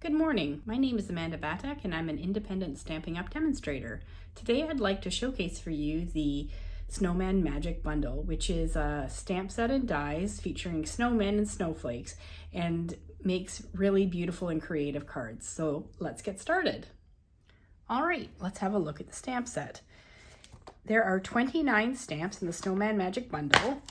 Good morning, my name is Amanda Batak and I'm an independent Stampin' Up demonstrator. Today I'd like to showcase for you the Snowman Magic Bundle, which is a stamp set and dies featuring snowmen and snowflakes and makes really beautiful and creative cards. So let's get started. All right, let's have a look at the stamp set. There are 29 stamps in the Snowman Magic Bundle.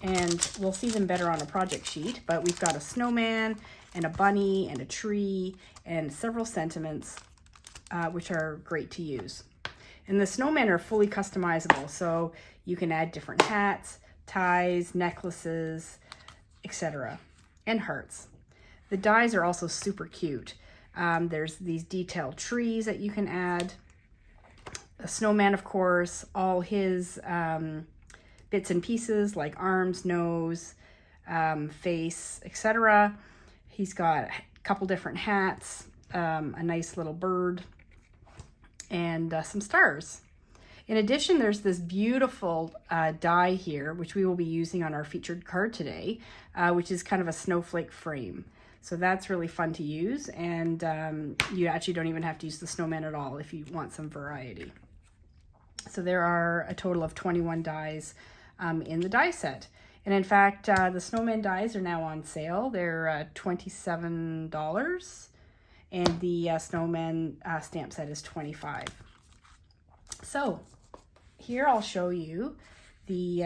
And we'll see them better on a project sheet, but we've got a snowman and a bunny and a tree and several sentiments, which are great to use. And the snowmen are fully customizable, so you can add different hats, ties, necklaces, etc. and hearts. The dies are also super cute. There's these detailed trees that you can add. A snowman, of course, all his bits and pieces like arms, nose, face, etc. He's got a couple different hats, a nice little bird, and some stars. In addition, there's this beautiful die here, which we will be using on our featured card today, which is kind of a snowflake frame. So that's really fun to use, and you actually don't even have to use the snowman at all if you want some variety. So there are a total of 21 dies in the die set. And in fact, the snowman dies are now on sale. They're $27, and the snowman stamp set is $25. So here I'll show you the,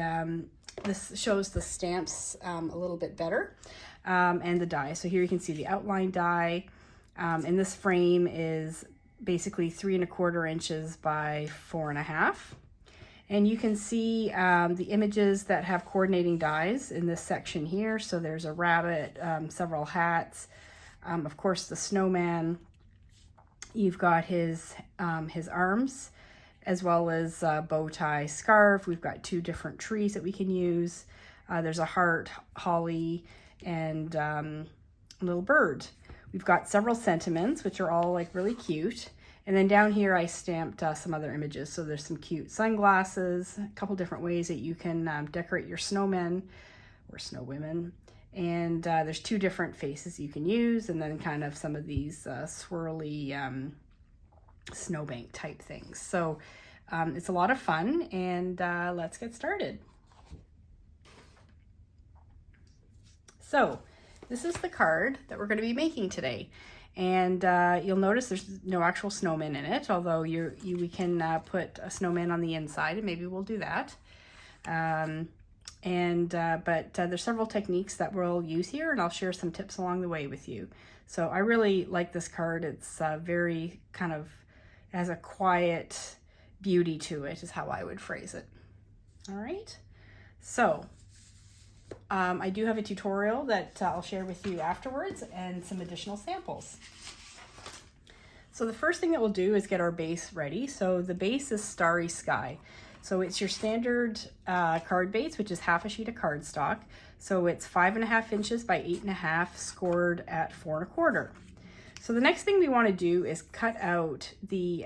this shows the stamps a little bit better, and the die. So here you can see the outline die, and this frame is basically 3¼ inches by 4½. And you can see the images that have coordinating dies in this section here. So there's a rabbit, several hats, of course the snowman. You've got his arms, as well as a bow tie scarf. We've got 2 different trees that we can use. There's a heart, holly, and a little bird. We've got several sentiments, which are all like really cute. And then down here I stamped some other images. So there's some cute sunglasses, a couple different ways that you can decorate your snowmen or snowwomen. And there's 2 different faces you can use, and then kind of some of these swirly snowbank type things. So it's a lot of fun, and let's get started. So this is the card that we're going to be making today. And you'll notice there's no actual snowman in it, although we can put a snowman on the inside, and maybe we'll do that. But there's several techniques that we'll use here, and I'll share some tips along the way with you. So I really like this card. It's very kind of, has a quiet beauty to it, is how I would phrase it. All right, so I do have a tutorial that I'll share with you afterwards, and some additional samples. So the first thing that we'll do is get our base ready. So the base is Starry Sky. So it's your standard card base, which is half a sheet of cardstock. So it's 5½ inches by 8½, scored at 4¼ inches. So the next thing we want to do is cut out the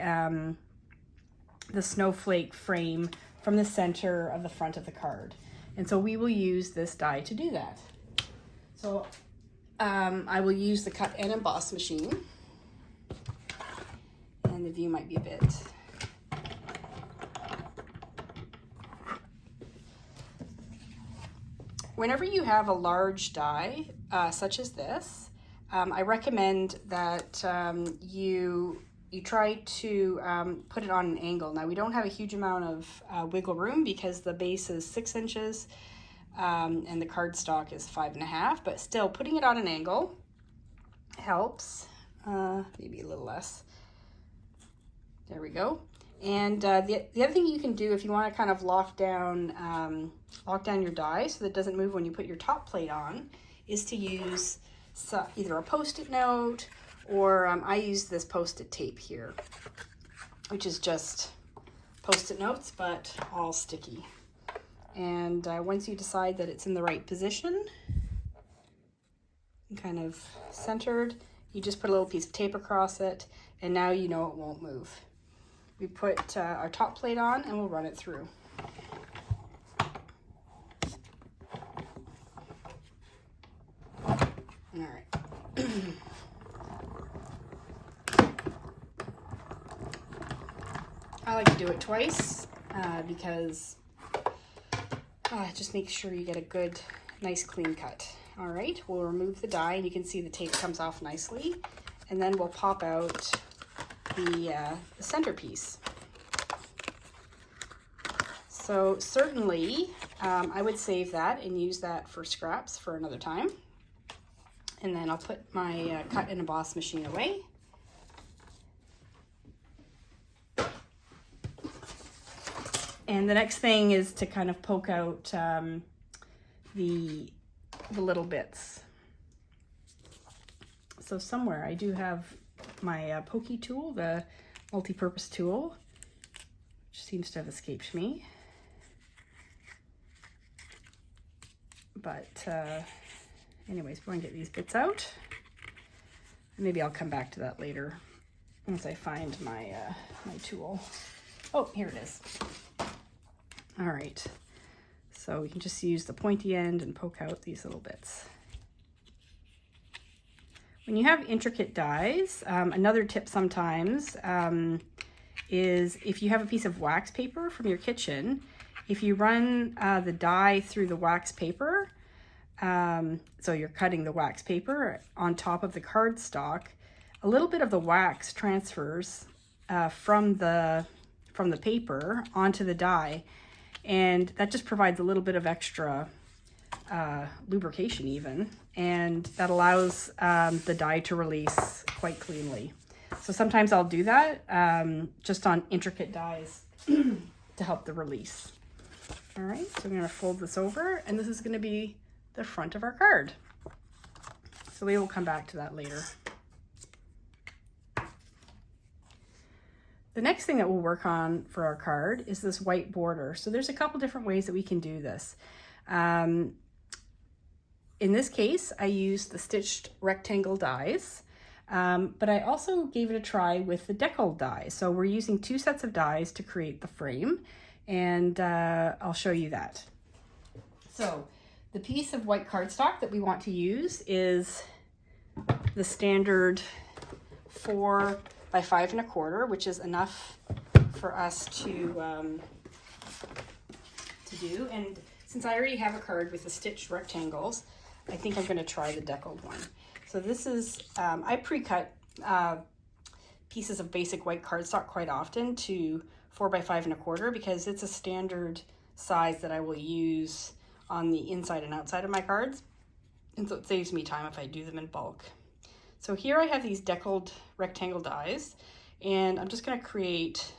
snowflake frame from the center of the front of the card. And so we will use this die to do that. So I will use the cut and emboss machine. And the view might be a bit. Whenever you have a large die, such as this, I recommend that you try to put it on an angle. Now we don't have a huge amount of wiggle room because the base is 6 inches and the cardstock is 5½, but still putting it on an angle helps, maybe a little less. There we go. And the other thing you can do if you want to kind of lock down your die so that it doesn't move when you put your top plate on is to use either a Post-it note, or I use this Post-it tape here, which is just Post-it notes, but all sticky. And once you decide that it's in the right position, kind of centered, you just put a little piece of tape across it, and now you know it won't move. We put our top plate on, and we'll run it through. All right. like to do it twice because just make sure you get a good, nice clean cut. All right, we'll remove the die and you can see the tape comes off nicely. And then we'll pop out the centerpiece. So certainly I would save that and use that for scraps for another time. And then I'll put my cut and emboss machine away. And the next thing is to kind of poke out the little bits. So somewhere I do have my pokey tool, the multi-purpose tool, which seems to have escaped me. But anyways, we're gonna get these bits out. Maybe I'll come back to that later once I find my my tool. Oh, here it is. All right, so we can just use the pointy end and poke out these little bits. When you have intricate dies, another tip sometimes is if you have a piece of wax paper from your kitchen, if you run the die through the wax paper, so you're cutting the wax paper on top of the cardstock, a little bit of the wax transfers from the paper onto the die, and that just provides a little bit of extra lubrication even, and that allows the die to release quite cleanly. So sometimes I'll do that just on intricate dies to help the release. All right, so I'm going to fold this over, and this is going to be the front of our card. So we will come back to that later. The next thing that we'll work on for our card is this white border. So there's a couple different ways that we can do this. In this case, I used the stitched rectangle dies, but I also gave it a try with the deckled dies. So we're using 2 sets of dies to create the frame, and I'll show you that. So the piece of white cardstock that we want to use is the standard 4 by 5 1/4, which is enough for us to do. And since I already have a card with the stitched rectangles, I think I'm going to try the deckled one. So this is, I pre-cut pieces of basic white cardstock quite often to 4 by 5 1/4 because it's a standard size that I will use on the inside and outside of my cards. And so it saves me time if I do them in bulk. So here I have these deckled rectangle dies, and I'm just going to create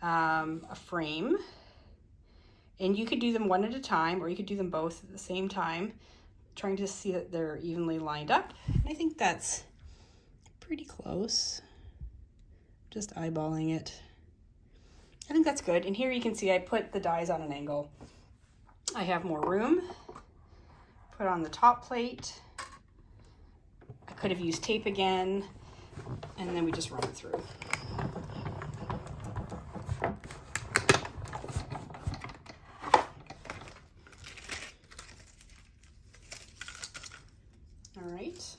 a frame. And you could do them one at a time, or you could do them both at the same time, trying to see that they're evenly lined up. And I think that's pretty close. Just eyeballing it. I think that's good. And here you can see I put the dies on an angle. I have more room. Put on the top plate. I could have used tape again, and then we just run it through. All right,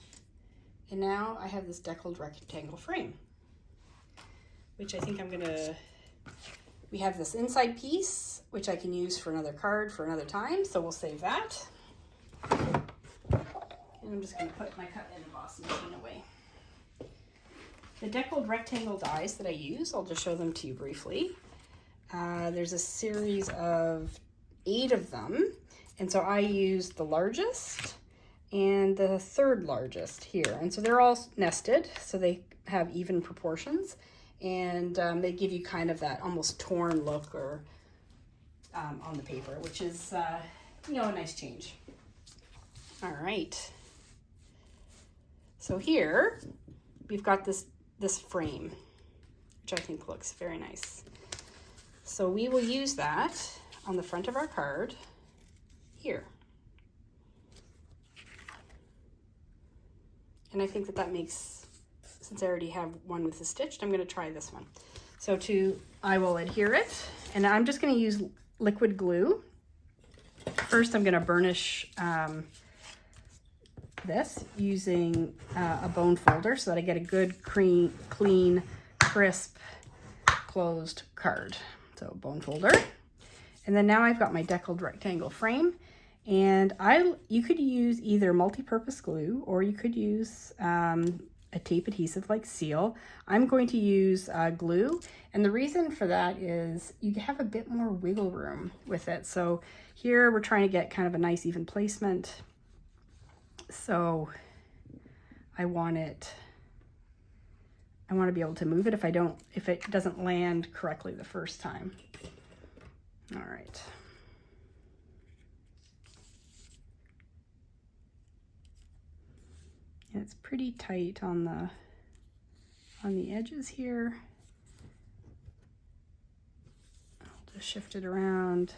and now I have this deckled rectangle frame, which I think I'm gonna, we have this inside piece, which I can use for another card for another time, so we'll save that. And I'm just gonna put my cut and emboss machine away. The deckled rectangle dies that I use, I'll just show them to you briefly. There's a series of 8 of them, and so I used the largest and the 3rd largest here. And so they're all nested, so they have even proportions, and they give you kind of that almost torn look or on the paper, which is, you know, a nice change. All right. So here we've got this frame, which I think looks very nice. So we will use that on the front of our card here. And I think that that makes, since I already have one with the stitched, I'm going to try this one. So I will adhere it, and I'm just going to use liquid glue. First, I'm going to burnish this using a bone folder so that I get a good, clean, crisp closed card. So bone folder. And then now I've got my deckled rectangle frame, and you could use either multi-purpose glue, or you could use a tape adhesive like seal. I'm going to use glue, and the reason for that is you have a bit more wiggle room with it. So here we're trying to get kind of a nice even placement. So I want to be able to move it if it doesn't land correctly the first time. All right. And it's pretty tight on the edges here. I'll just shift it around,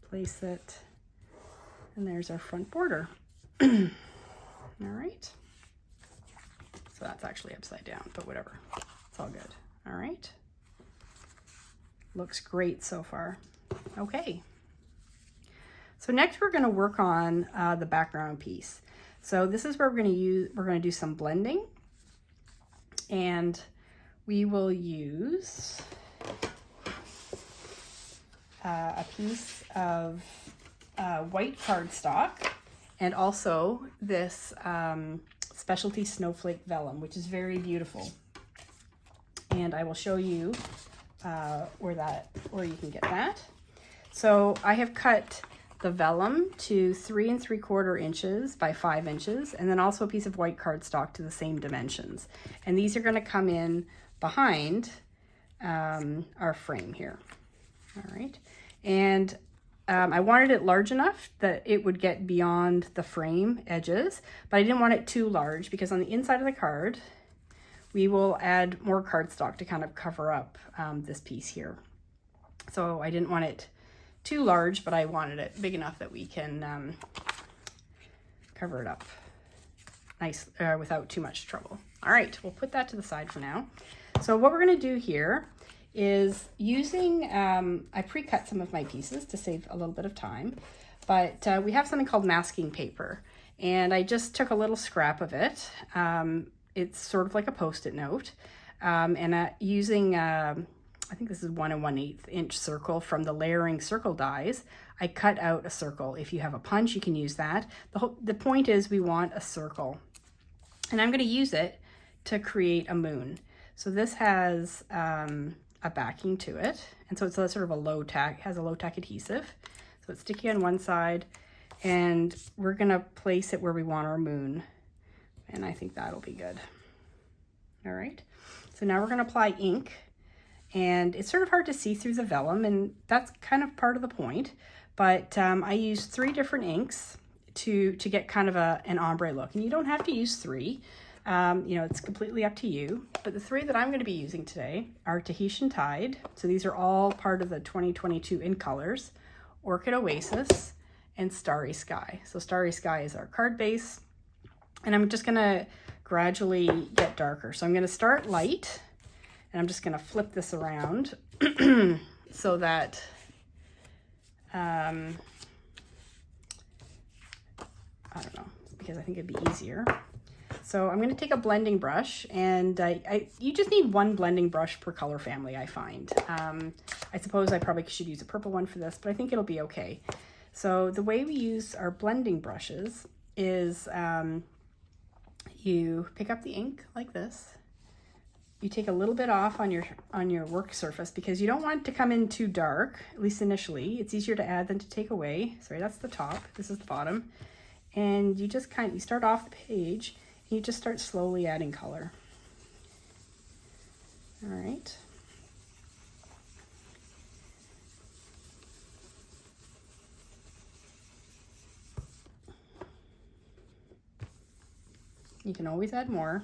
place it, and there's our front border. All right. So that's actually upside down, but whatever. It's all good. All right. Looks great so far. Okay. So next we're going to work on the background piece. So this is where we're going to do some blending, and we will use a piece of white cardstock and also this specialty snowflake vellum, which is very beautiful. And I will show you where you can get that. So I have cut the vellum to 3 3/4 inches by 5 inches, and then also a piece of white cardstock to the same dimensions. And these are going to come in behind our frame here. All right. And I wanted it large enough that it would get beyond the frame edges, but I didn't want it too large because on the inside of the card, we will add more cardstock to kind of cover up this piece here. So I didn't want it too large, but I wanted it big enough that we can cover it up nice without too much trouble. All right, we'll put that to the side for now. So what we're going to do here is using, I pre-cut some of my pieces to save a little bit of time, but we have something called masking paper, and I just took a little scrap of it. It's sort of like a Post-it note, and using I think this is 1 1/8 inch circle from the layering circle dies. I cut out a circle. If you have a punch, you can use that. The point is we want a circle, and I'm going to use it to create a moon. So this has a backing to it, and so it's a sort of a low tack, has a low tack adhesive. So it's sticky on one side, and we're going to place it where we want our moon, and I think that'll be good. All right. So now we're going to apply ink. And it's sort of hard to see through the vellum, and that's kind of part of the point. But I used 3 different inks to get kind of an ombre look. And you don't have to use 3. You know, it's completely up to you. But the 3 that I'm going to be using today are Tahitian Tide. So these are all part of the 2022 in colors. Orchid Oasis and Starry Sky. So Starry Sky is our card base. And I'm just going to gradually get darker. So I'm going to start light. And I'm just going to flip this around so that I don't know, because I think it'd be easier. So I'm going to take a blending brush, and you just need 1 blending brush per color family, I find. I suppose I probably should use a purple one for this, but I think it'll be okay. So the way we use our blending brushes is you pick up the ink like this. You take a little bit off on your work surface because you don't want it to come in too dark, at least initially. It's easier to add than to take away. Sorry, that's the top. This is the bottom. And you just you start off the page, and you just start slowly adding color. All right. You can always add more.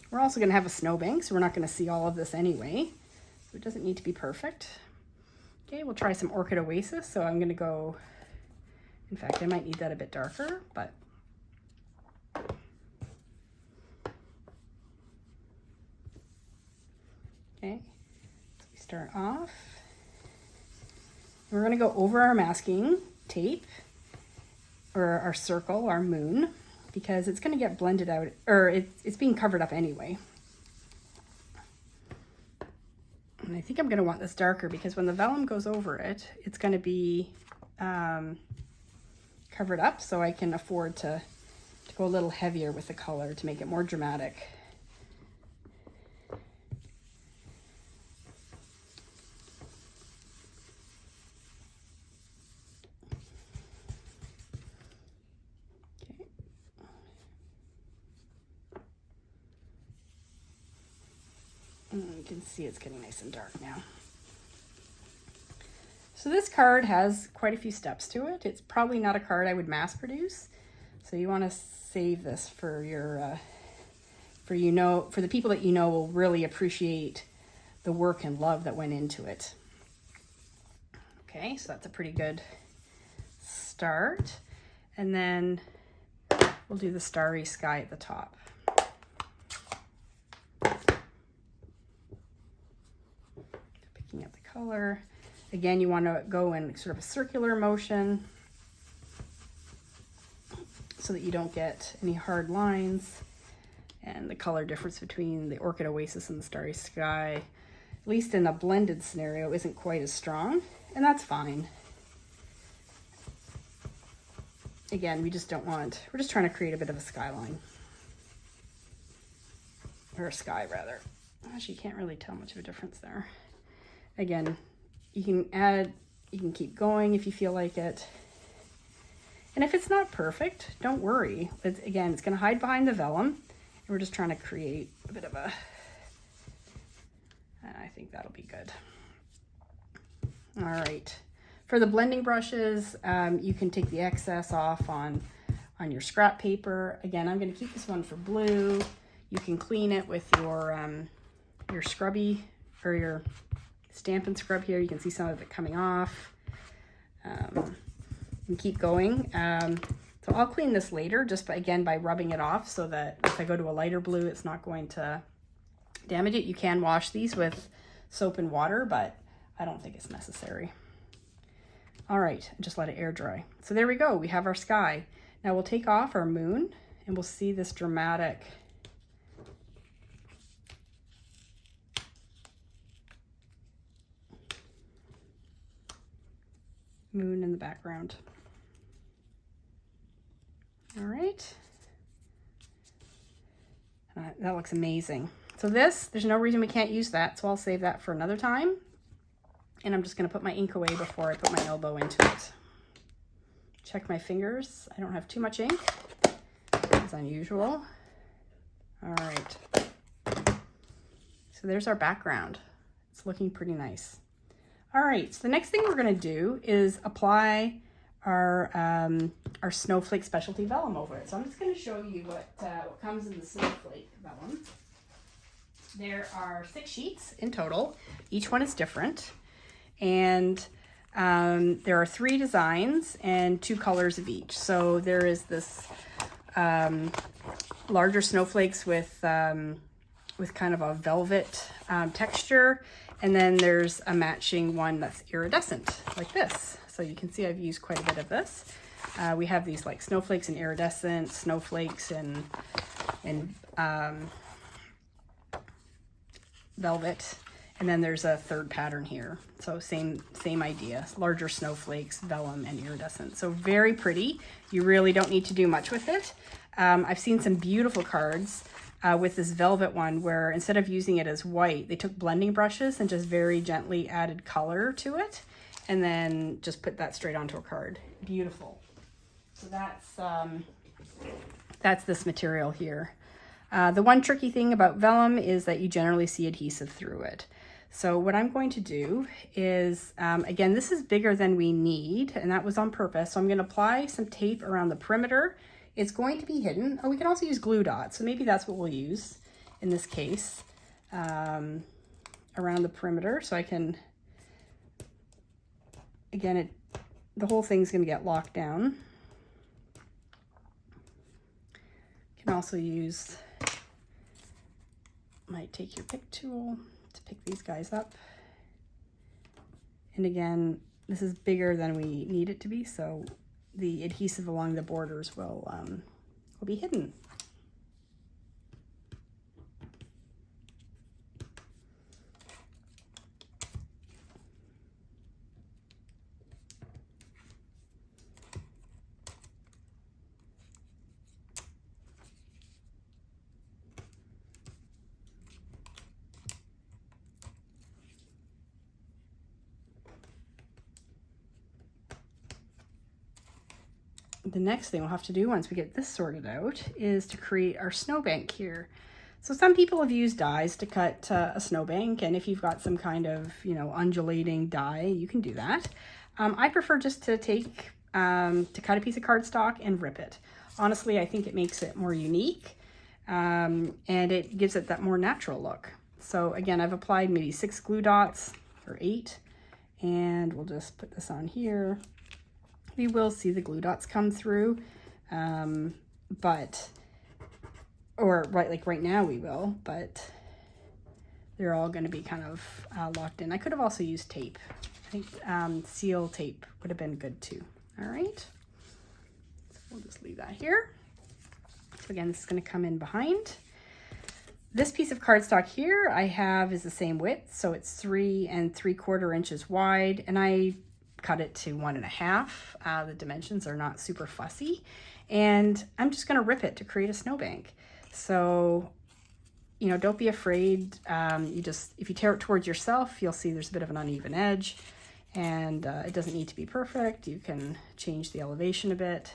We're also going to have a snowbank, so we're not going to see all of this anyway. So it doesn't need to be perfect. Okay, we'll try some Orchid Oasis. So I'm going to go, in fact, I might need that a bit darker, but. Okay, so we start off. We're going to go over our masking tape, or our circle, our moon, because it's going to get blended out, or it's being covered up anyway. And I think I'm going to want this darker because when the vellum goes over it, it's going to be covered up, so I can afford to go a little heavier with the color to make it more dramatic. You can see it's getting nice and dark now. So this card has quite a few steps to it. It's probably not a card I would mass produce. So you want to save this for your, for the people that you know will really appreciate the work and love that went into it. Okay, so that's a pretty good start. And then we'll do the starry sky at the top. Picking up the color. Again, you want to go in sort of a circular motion so that you don't get any hard lines. And the color difference between the Orchid Oasis and the Starry Sky, at least in a blended scenario, isn't quite as strong, and that's fine. Again, we're just trying to create a bit of a skyline. Or a sky, rather. Actually, you can't really tell much of a difference there. Again, you can keep going if you feel like it. And if it's not perfect, don't worry. It's going to hide behind the vellum. And we're just trying to create a bit of a, I think that'll be good. All right. For the blending brushes, you can take the excess off on your scrap paper. Again, I'm going to keep this one for blue. You can clean it with your scrubby, or your Stampin' Scrub here. You can see some of it coming off. And keep going. So I'll clean this later, just by rubbing it off, so that if I go to a lighter blue, it's not going to damage it. You can wash these with soap and water, but I don't think it's necessary. All right, just let it air dry. So there we go, we have our sky. Now we'll take off our moon and we'll see this dramatic moon in the background. All right. That looks amazing. So there's no reason we can't use that, so I'll save that for another time. And I'm just gonna put my ink away before I put my elbow into it. Check my fingers. I don't have too much ink, as unusual. All right. So there's our background. It's looking pretty nice. All right, so the next thing we're gonna do is apply our snowflake specialty vellum over it. So I'm just gonna show you what comes in the snowflake vellum. There are 6 sheets in total. Each one is different. And there are 3 designs and 2 colors of each. So there is this larger snowflakes with kind of a velvet texture. And then there's a matching one that's iridescent, like this. So you can see I've used quite a bit of this. We have these like snowflakes and iridescent, snowflakes and velvet. And then there's a third pattern here. So same idea, larger snowflakes, vellum, and iridescent. So very pretty. You really don't need to do much with it. I've seen some beautiful cards with this velvet one where instead of using it as white, they took blending brushes and just very gently added color to it and then just put that straight onto a card. Beautiful. So that's this material here. The one tricky thing about vellum is that you generally see adhesive through it. So what I'm going to do is, again, this is bigger than we need, and that was on purpose. So I'm going to apply some tape around the perimeter. It's going to be hidden. Oh, we can also use glue dots. So maybe that's what we'll use in this case, around the perimeter. So I can, again, the whole thing's going to get locked down. You can also use, might take your pick tool to pick these guys up. And again, this is bigger than we need it to be, so the adhesive along the borders will be hidden. The next thing we'll have to do once we get this sorted out is to create our snowbank here. So some people have used dies to cut a snowbank, and if you've got some kind of, you know, undulating die, you can do that. I prefer just to cut a piece of cardstock and rip it. Honestly, I think it makes it more unique, and it gives it that more natural look. So again, I've applied maybe 6 glue dots or 8, and we'll just put this on here. We will see the glue dots come through, like right now we will, but they're all going to be kind of locked in. I could have also used tape. I think seal tape would have been good too. All right, so we'll just leave that here. So again, this is going to come in behind. This piece of cardstock here I have is the same width, so it's 3 3/4 inches wide, and I cut it to 1.5. The dimensions are not super fussy, and I'm just going to rip it to create a snowbank. So, you know, don't be afraid. If you tear it towards yourself, you'll see there's a bit of an uneven edge, and it doesn't need to be perfect. You can change the elevation a bit.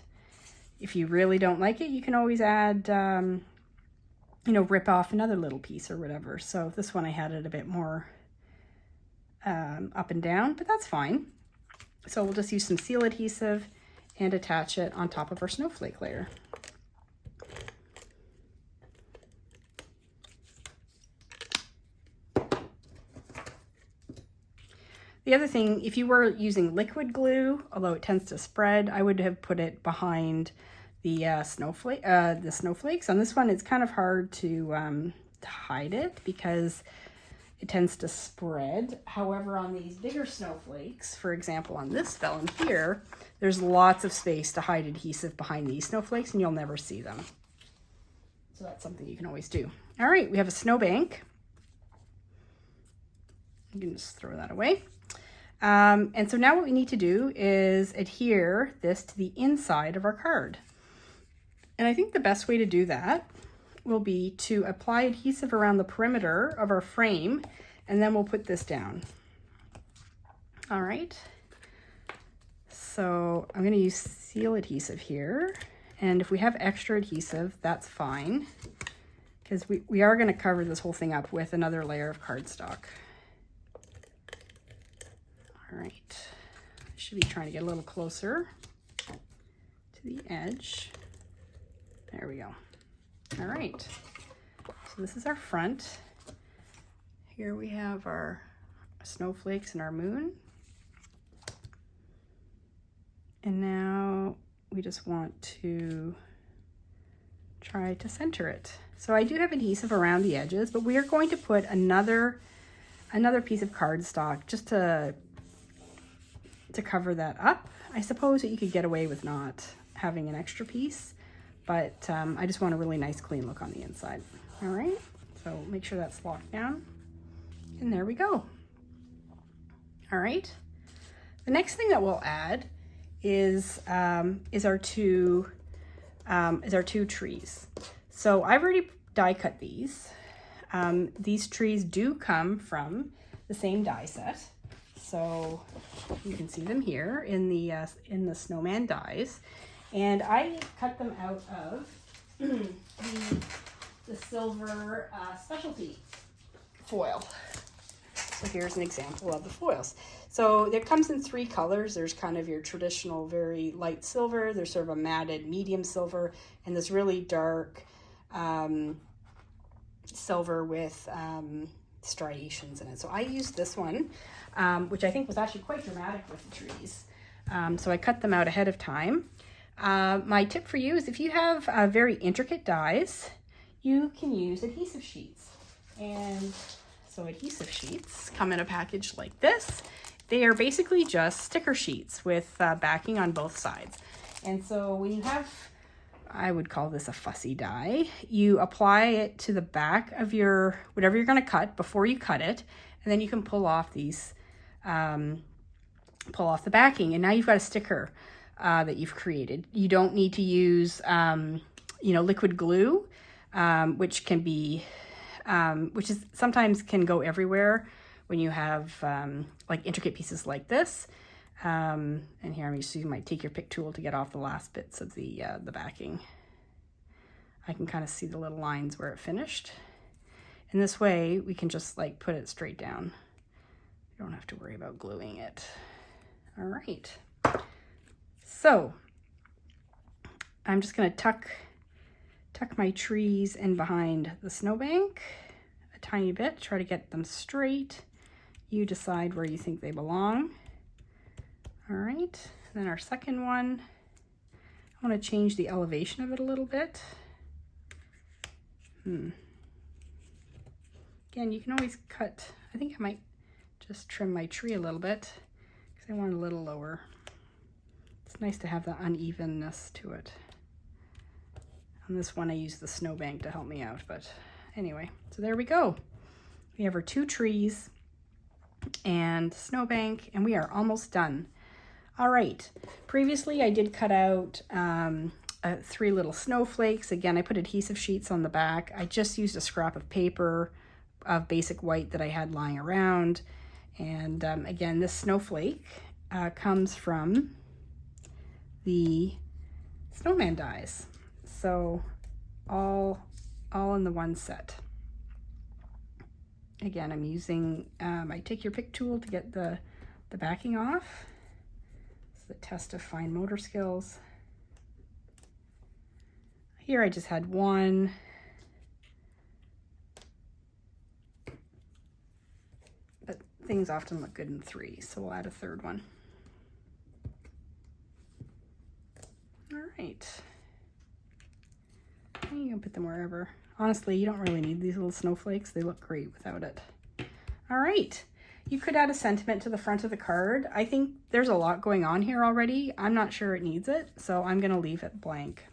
If you really don't like it, you can always add, you know, rip off another little piece or whatever. So this one I had it a bit more up and down, but that's fine. So we'll just use some seal adhesive and attach it on top of our snowflake layer. The other thing, if you were using liquid glue, although it tends to spread, I would have put it behind the snowflakes. On this one, it's kind of hard to hide it because it tends to spread. However, on these bigger snowflakes, for example, on this vellum here, there's lots of space to hide adhesive behind these snowflakes and you'll never see them. So that's something you can always do. All right, we have a snowbank. You can just throw that away. And so now what we need to do is adhere this to the inside of our card. And I think the best way to do that will be to apply adhesive around the perimeter of our frame, and then we'll put this down. All right, so I'm going to use seal adhesive here, and if we have extra adhesive, that's fine, because we are going to cover this whole thing up with another layer of cardstock. All right, I should be trying to get a little closer to the edge. There we go. All right, so this is our front. Here we have our snowflakes and our moon. And now we just want to try to center it. So I do have adhesive around the edges, but we are going to put another piece of cardstock just to cover that up. I suppose that you could get away with not having an extra piece, but I just want a really nice clean look on the inside. All right, so make sure that's locked down, and there we go. All right, the next thing that we'll add is our two trees. So I've already die cut these. These trees do come from the same die set, so you can see them here in the snowman dies. And I cut them out of the silver specialty foil. So here's an example of the foils. So it comes in 3 colors. There's kind of your traditional very light silver, there's sort of a matted medium silver, and this really dark silver with striations in it. So I used this one, which I think was actually quite dramatic with the trees. So I cut them out ahead of time. My tip for you is if you have very intricate dies, you can use adhesive sheets. And so adhesive sheets come in a package like this, They are basically just sticker sheets with backing on both sides. And so when you have, I would call this a fussy die, you apply it to the back of your, whatever you're going to cut before you cut it, and then you can pull off these, pull off the backing, and now you've got a sticker that you've created. You don't need to use, you know, liquid glue, which can be, which is sometimes can go everywhere when you have like intricate pieces like this. And here I'm just using my take your pick tool to get off the last bits of the backing. I can kind of see the little lines where it finished. And this way we can just like put it straight down. You don't have to worry about gluing it. All right. So I'm just gonna tuck my trees in behind the snowbank a tiny bit, try to get them straight. You decide where you think they belong. All right, then our second one, I want to change the elevation of it a little bit. Again, you can always cut, I think I might just trim my tree a little bit because I want it a little lower. It's nice to have the unevenness to it. On this one, I use the snowbank to help me out, but anyway, so there we go. We have our 2 trees and snowbank, and we are almost done. All right, previously I did cut out 3 little snowflakes. Again, I put adhesive sheets on the back. I just used a scrap of paper of basic white that I had lying around. And again, this snowflake comes from the Snowman dies. So all in the one set. Again, I'm using my take your pick tool to get the backing off. It's the test of fine motor skills. Here I just had 1. But things often look good in 3, so we'll add a 3rd one. All right. You can put them wherever. Honestly, you don't really need these little snowflakes. They look great without it. All right. You could add a sentiment to the front of the card. I think there's a lot going on here already. I'm not sure it needs it, so I'm going to leave it blank.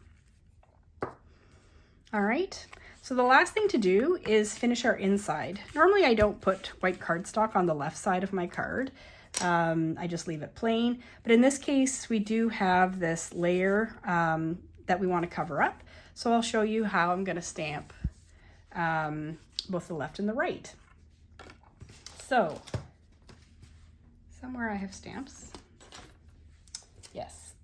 All right. So the last thing to do is finish our inside. Normally, I don't put white cardstock on the left side of my card. I just leave it plain. But in this case, we do have this layer that we want to cover up. So I'll show you how I'm going to stamp both the left and the right. So somewhere I have stamps. Yes.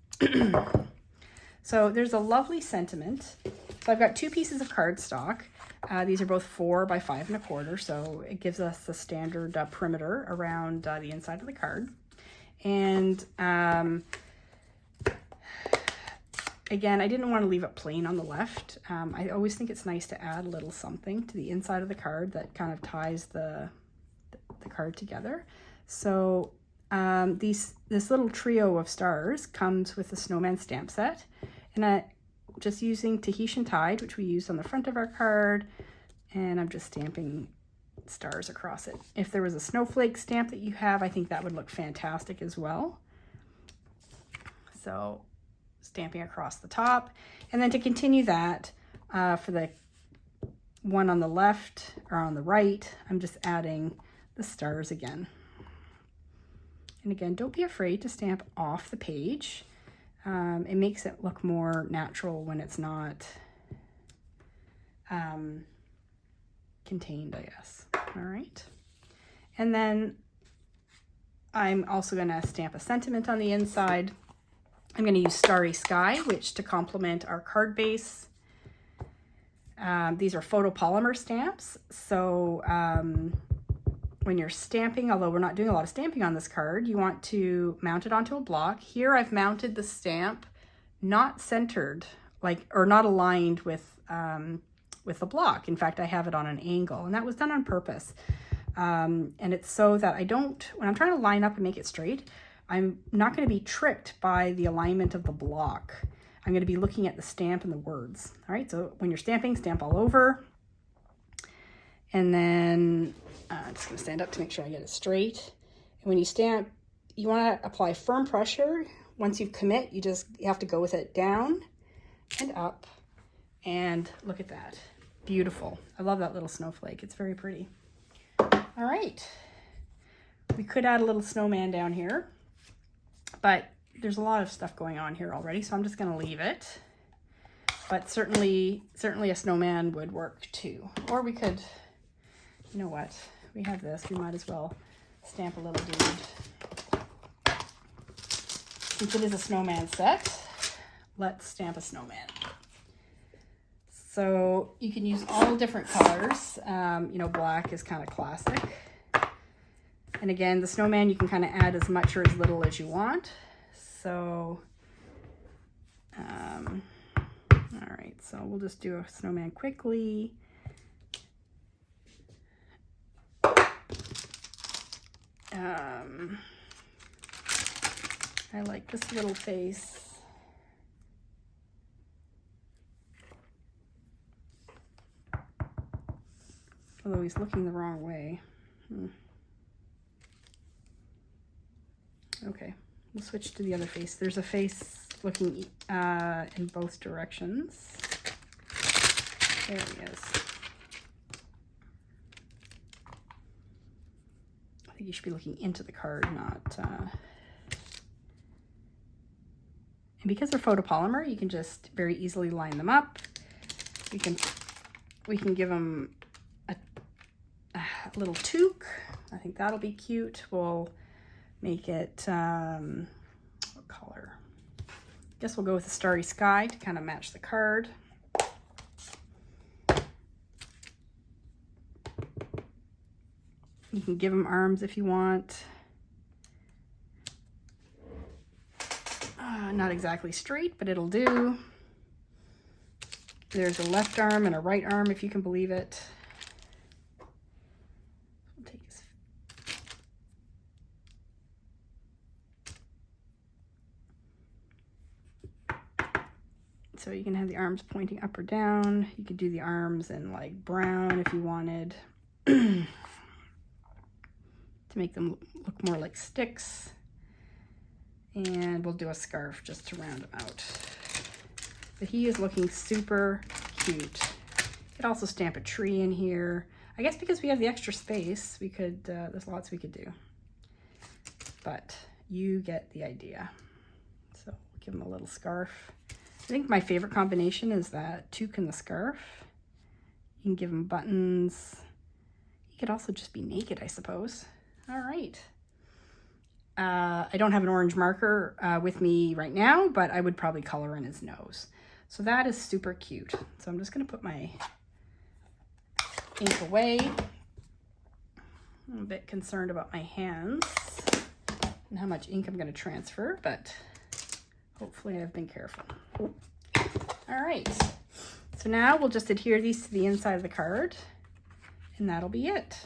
So there's a lovely sentiment. So I've got 2 pieces of cardstock. These are both 4 by 5 1/4, so it gives us the standard perimeter around the inside of the card. And again, I didn't want to leave it plain on the left. I always think it's nice to add a little something to the inside of the card that kind of ties the card together. So this little trio of stars comes with the Snowman stamp set, and just using Tahitian Tide, which we used on the front of our card, and I'm just stamping stars across it. If there was a snowflake stamp that you have, I think that would look fantastic as well. So stamping across the top, and then to continue that for the one on the left or on the right, I'm just adding the stars again. And again, don't be afraid to stamp off the page. It makes it look more natural when it's not contained, I guess. All right. And then I'm also going to stamp a sentiment on the inside. I'm going to use Starry Sky, which to complement our card base. These are photopolymer stamps. So when you're stamping, although we're not doing a lot of stamping on this card, you want to mount it onto a block. Here I've mounted the stamp not centered, or not aligned with the block. In fact, I have it on an angle, and that was done on purpose. And it's so that when I'm trying to line up and make it straight, I'm not going to be tricked by the alignment of the block. I'm going to be looking at the stamp and the words. All right, so when you're stamping, stamp all over. And then I'm just going to stand up to make sure I get it straight. And when you stamp, you want to apply firm pressure. Once you commit, you have to go with it down and up. And look at that. Beautiful. I love that little snowflake. It's very pretty. All right. We could add a little snowman down here, but there's a lot of stuff going on here already, so I'm just going to leave it. But certainly a snowman would work too. Or we could, you know what? We have this. We might as well stamp a little dude. Since it is a snowman set, let's stamp a snowman. So you can use all different colors. You know, black is kind of classic. And again, the snowman, you can kind of add as much or as little as you want. So, all right, so we'll just do a snowman quickly. I like this little face. Although he's looking the wrong way. Okay, we'll switch to the other face. There's a face looking in both directions. There he is. I think you should be looking into the card, not... And because they're photopolymer, you can just very easily line them up. We can give them a little toque. I think that'll be cute. We'll make it, what color? I guess we'll go with a starry sky to kind of match the card. You can give them arms if you want. Not exactly straight, but it'll do. There's a left arm and a right arm, if you can believe it. We'll take his... So you can have the arms pointing up or down. You could do the arms in like brown if you wanted. To make them look more like sticks. And we'll do a scarf just to round him out. But he is looking super cute. You could also stamp a tree in here. I guess because we have the extra space, we could, there's lots we could do. But you get the idea. So we'll give him a little scarf. I think my favorite combination is that toque and the scarf. You can give him buttons. He could also just be naked, I suppose. All right. I don't have an orange marker with me right now, but I would probably color in his nose. So that is super cute. So I'm just going to put my ink away. I'm a bit concerned about my hands and how much ink I'm going to transfer, but hopefully I've been careful. All right. So now we'll just adhere these to the inside of the card, and that'll be it.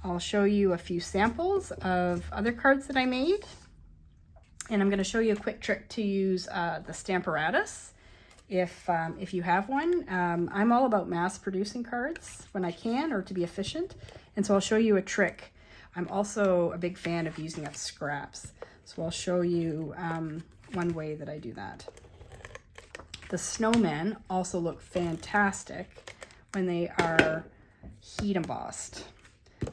I'll show you a few samples of other cards that I made. And I'm going to show you a quick trick to use the Stamparatus if you have one. I'm all about mass producing cards when I can, or to be efficient. And so I'll show you a trick. I'm also a big fan of using up scraps. So I'll show you one way that I do that. The snowmen also look fantastic when they are heat embossed.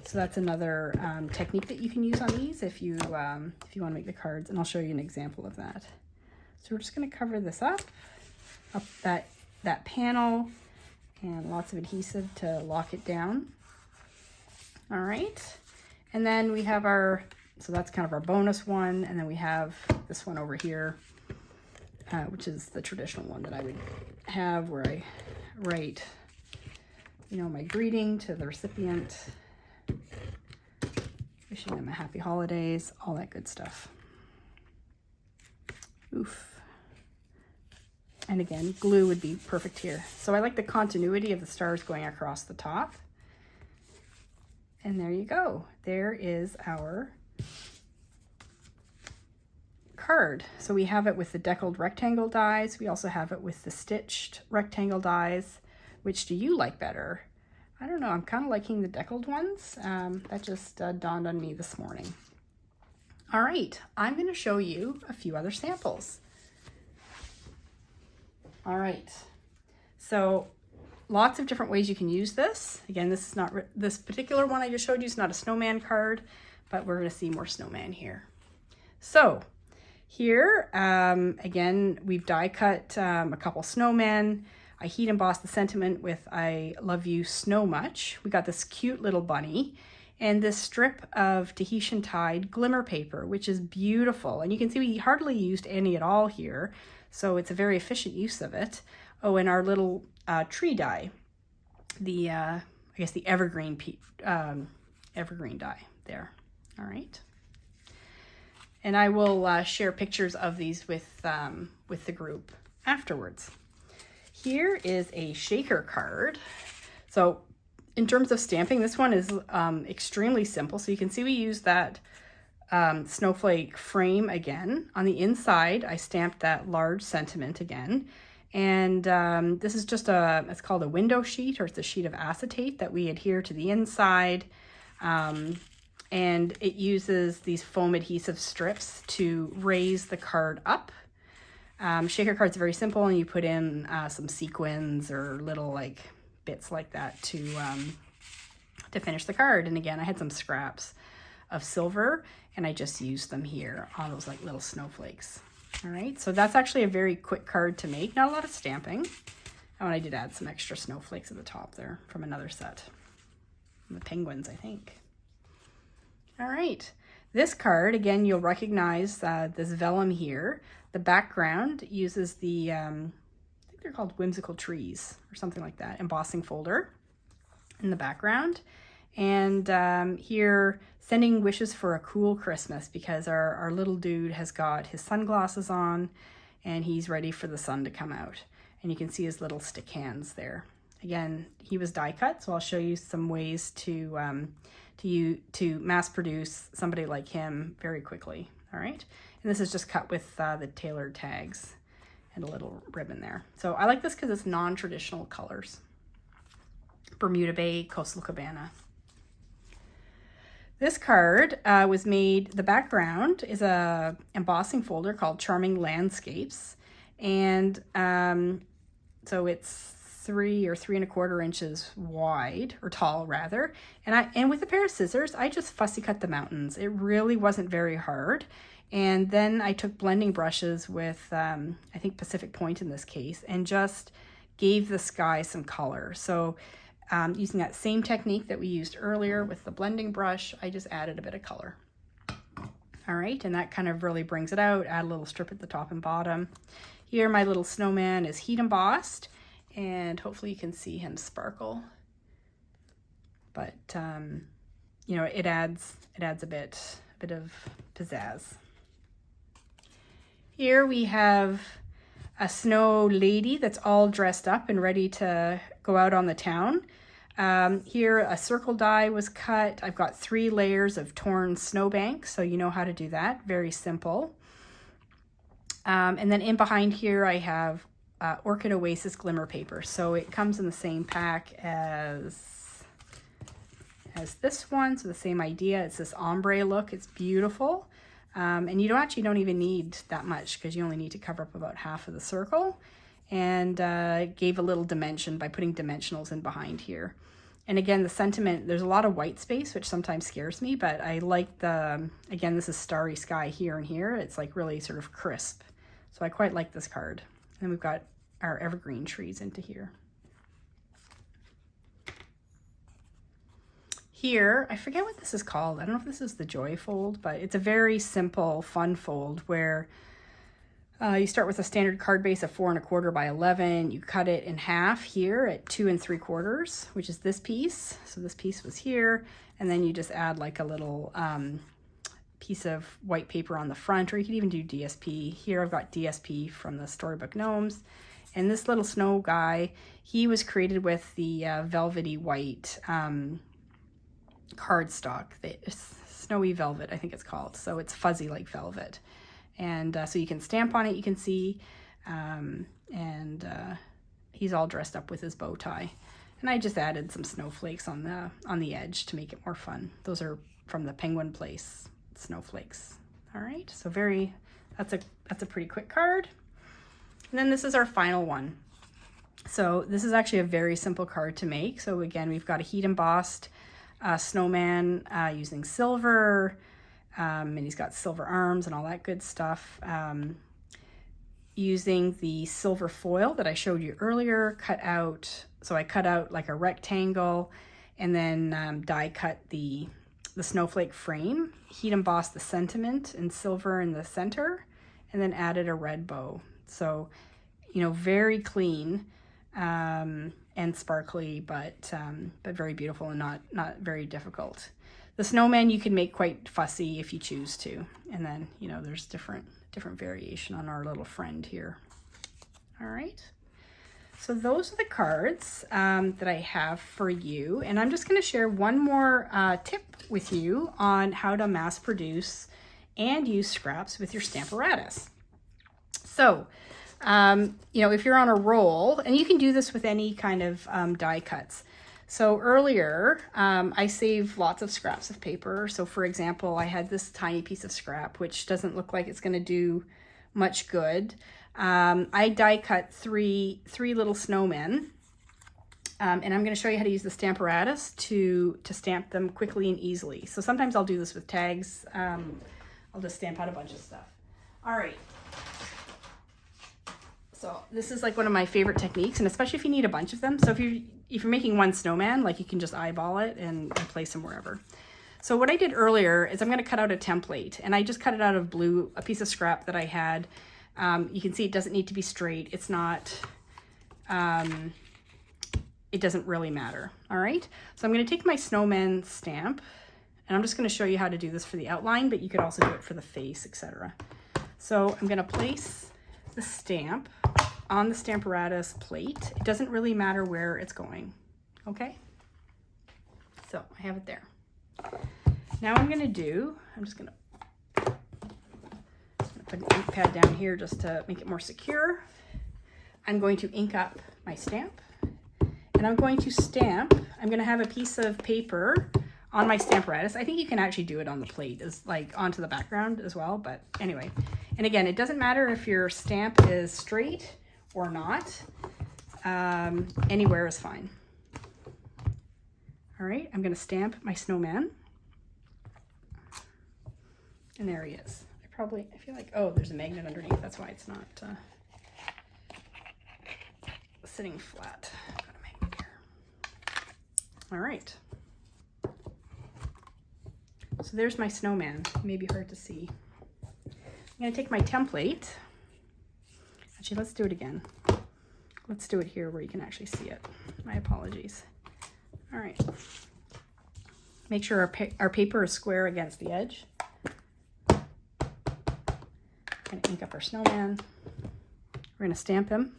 So that's another technique that you can use on these if you want to make the cards, and I'll show you an example of that. So we're just going to cover this up that panel, and lots of adhesive to lock it down. All right, and then we have so that's kind of our bonus one, and then we have this one over here, which is the traditional one that I would have, where I write, you know, my greeting to the recipient, wishing them a happy holidays, all that good stuff. Oof. And again, glue would be perfect here. So I like the continuity of the stars going across the top. And there you go. There is our card. So we have it with the deckled rectangle dies. We also have it with the stitched rectangle dies. Which do you like better? I don't know, I'm kind of liking the deckled ones. That just dawned on me this morning. All right, I'm going to show you a few other samples. All right, so lots of different ways you can use this. Again, this is not, this particular one I just showed you is not a snowman card, but we're going to see more snowman here. So here, again, we've die cut a couple snowmen. I heat embossed the sentiment with I love you snow much. We got this cute little bunny and this strip of Tahitian Tide glimmer paper, which is beautiful. And you can see we hardly used any at all here, so it's a very efficient use of it. Oh, and our little tree die, the I guess the evergreen evergreen die there. All right. And I will share pictures of these with the group afterwards. Here is a shaker card. So in terms of stamping, this one is extremely simple. So you can see we use that snowflake frame again. On the inside, I stamped that large sentiment again. And this is just it's called a window sheet, or it's a sheet of acetate that we adhere to the inside. And it uses these foam adhesive strips to raise the card up. Shaker card's very simple, and you put in some sequins or little like bits like that to finish the card. And again, I had some scraps of silver and I just used them here on those like little snowflakes. All right, so that's actually a very quick card to make, not a lot of stamping. Oh, and I did add some extra snowflakes at the top there from another set. The penguins, I think. All right, this card, again, you'll recognize this vellum here. The background uses the, I think they're called whimsical trees or something like that, embossing folder in the background. And here, sending wishes for a cool Christmas, because our little dude has got his sunglasses on and he's ready for the sun to come out. And you can see his little stick hands there. Again, he was die cut, so I'll show you some ways to mass produce somebody like him very quickly. All right, and this is just cut with the tailored tags and a little ribbon there. So I like this because it's non-traditional colors. Bermuda Bay, Coastal Cabana. This card was made, the background is a embossing folder called Charming Landscapes. And so it's 3 or 3 1/4 inches wide, or tall rather. And with a pair of scissors, I just fussy cut the mountains. It really wasn't very hard. And then I took blending brushes with, I think Pacific Point in this case, and just gave the sky some color. So using that same technique that we used earlier with the blending brush, I just added a bit of color. All right, and that kind of really brings it out. Add a little strip at the top and bottom. Here, my little snowman is heat embossed, and hopefully you can see him sparkle. But you know, it adds a bit of pizzazz. Here we have a snow lady that's all dressed up and ready to go out on the town. Here a circle die was cut. I've got 3 layers of torn snowbank, so you know how to do that. Very simple. And then in behind here I have Orchid Oasis glimmer paper. So it comes in the same pack as this one, so the same idea. It's this ombre look. It's beautiful. And you don't even need that much, because you only need to cover up about half of the circle. And gave a little dimension by putting dimensionals in behind here. And again, the sentiment, there's a lot of white space, which sometimes scares me, but I like again, this is starry sky here and here. It's like really sort of crisp. So I quite like this card. And we've got our evergreen trees into here. Here, I forget what this is called. I don't know if this is the Joy fold, but it's a very simple, fun fold where you start with a standard card base of 4 1/4 by 11. You cut it in half here at 2 3/4, which is this piece. So this piece was here, and then you just add like a little piece of white paper on the front, or you could even do DSP. Here I've got DSP from the Storybook Gnomes. And this little snow guy, he was created with the velvety white cardstock, the Snowy Velvet, I think it's called. So it's fuzzy like velvet. And so you can stamp on it, you can see, he's all dressed up with his bow tie. And I just added some snowflakes on the edge to make it more fun. Those are from the Penguin Place snowflakes. All right, so that's a pretty quick card. And then this is our final one. So this is actually a very simple card to make. So again, we've got a heat embossed snowman using silver, and he's got silver arms and all that good stuff. Using the silver foil that I showed you earlier, so I cut out like a rectangle and then die cut the snowflake frame, heat embossed the sentiment in silver in the center, and then added a red bow. So, you know, very clean and sparkly, but very beautiful and not very difficult. The snowman you can make quite fussy if you choose to, and then, you know, there's different variation on our little friend here. All right, so those are the cards that I have for you, and I'm just going to share one more tip with you on how to mass produce and use scraps with your Stamparatus. So you know, if you're on a roll, and you can do this with any kind of die cuts. So earlier, I saved lots of scraps of paper. So for example, I had this tiny piece of scrap, which doesn't look like it's going to do much good. I die cut three little snowmen, and I'm going to show you how to use the Stamparatus to stamp them quickly and easily. So sometimes I'll do this with tags. I'll just stamp out a bunch of stuff. All right. So this is like one of my favorite techniques, and especially if you need a bunch of them. So if you're making one snowman, like, you can just eyeball it and place them wherever. So what I did earlier is I'm going to cut out a template, and I just cut it out of blue, a piece of scrap that I had. You can see it doesn't need to be straight. It's not, it doesn't really matter. All right. So I'm going to take my snowman stamp, and I'm just going to show you how to do this for the outline, but you could also do it for the face, etc. So I'm going to place the stamp on the Stamparatus plate. It doesn't really matter where it's going. Okay. So I have it there. Now I'm just going to put an ink pad down here just to make it more secure. I'm going to ink up my stamp, and I'm going to stamp. I'm going to have a piece of paper on my Stamparatus. I think you can actually do it on the plate, as like onto the background as well, but anyway. And again, it doesn't matter if your stamp is straight or not. Anywhere is fine. All right, I'm going to stamp my snowman. And there he is. I feel like, oh, there's a magnet underneath. That's why it's not sitting flat. Got a magnet here. All right. So there's my snowman. Maybe hard to see. I'm going to take my template. Actually, let's do it again. Let's do it here where you can actually see it. My apologies. All right. Make sure our paper is square against the edge. Going to ink up our snowman. We're going to stamp him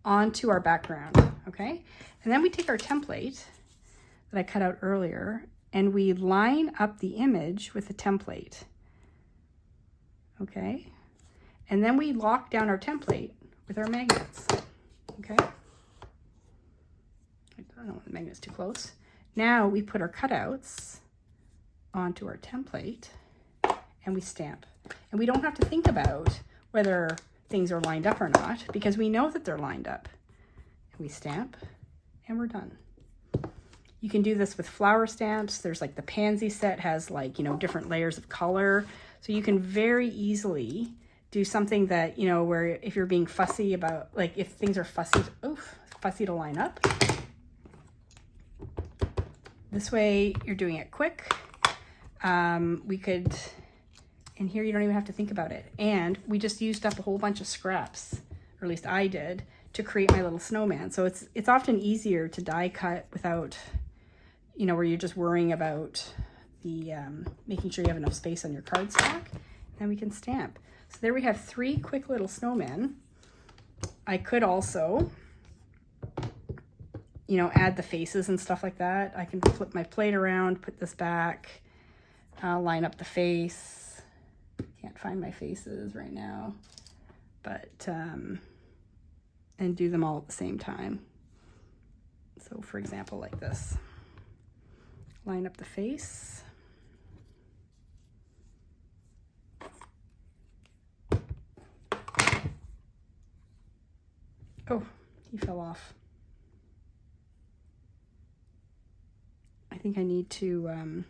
onto our background, okay? And then we take our template that I cut out earlier, and we line up the image with the template, okay? And then we lock down our template with our magnets, okay? I don't know, the magnet's too close. Now we put our cutouts onto our template and we stamp. And we don't have to think about whether things are lined up or not, because we know that they're lined up. And we stamp and we're done. You can do this with flower stamps. There's like the pansy set has, like, you know, different layers of color. So you can very easily do something that, you know, where if you're being fussy about, like, if things are fussy to line up. This way you're doing it quick. We could, and here you don't even have to think about it. And we just used up a whole bunch of scraps, or at least I did, to create my little snowman. So it's often easier to die cut without, you know, where you're just worrying about the making sure you have enough space on your cardstock. And we can stamp. So there we have 3 quick little snowmen. I could also, you know, add the faces and stuff like that. I can flip my plate around, put this back, line up the face. Can't find my faces right now, but and do them all at the same time. So for example, like this, line up the face, Oh, he fell off. I think I need to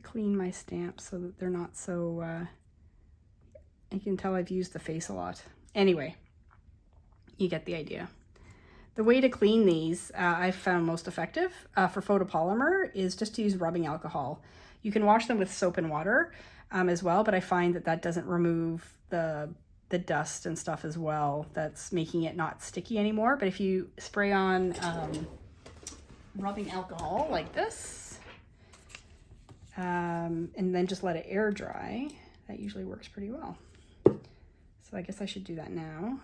clean my stamps so that they're not so, you can tell I've used the face a lot. Anyway, you get the idea. The way to clean these I've found most effective for photopolymer is just to use rubbing alcohol. You can wash them with soap and water as well, but I find that doesn't remove the dust and stuff as well. That's making it not sticky anymore. But if you spray on rubbing alcohol like this, and then just let it air dry, that usually works pretty well. So I guess I should do that now.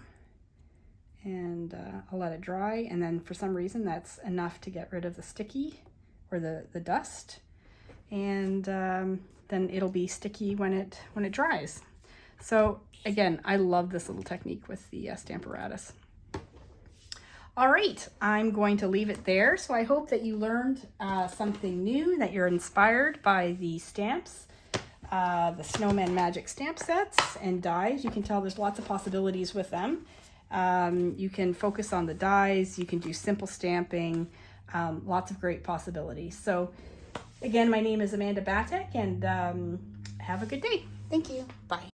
And I'll let it dry, and then for some reason that's enough to get rid of the sticky or the dust, and then it'll be sticky when it dries. So again, I love this little technique with the Stamparatus. All right, I'm going to leave it there. So I hope that you learned something new, that you're inspired by the stamps, the Snowman Magic stamp sets and dies. You can tell there's lots of possibilities with them. You can focus on the dies, you can do simple stamping, lots of great possibilities. So again, my name is Amanda Batek, and have a good day. Thank you. Bye.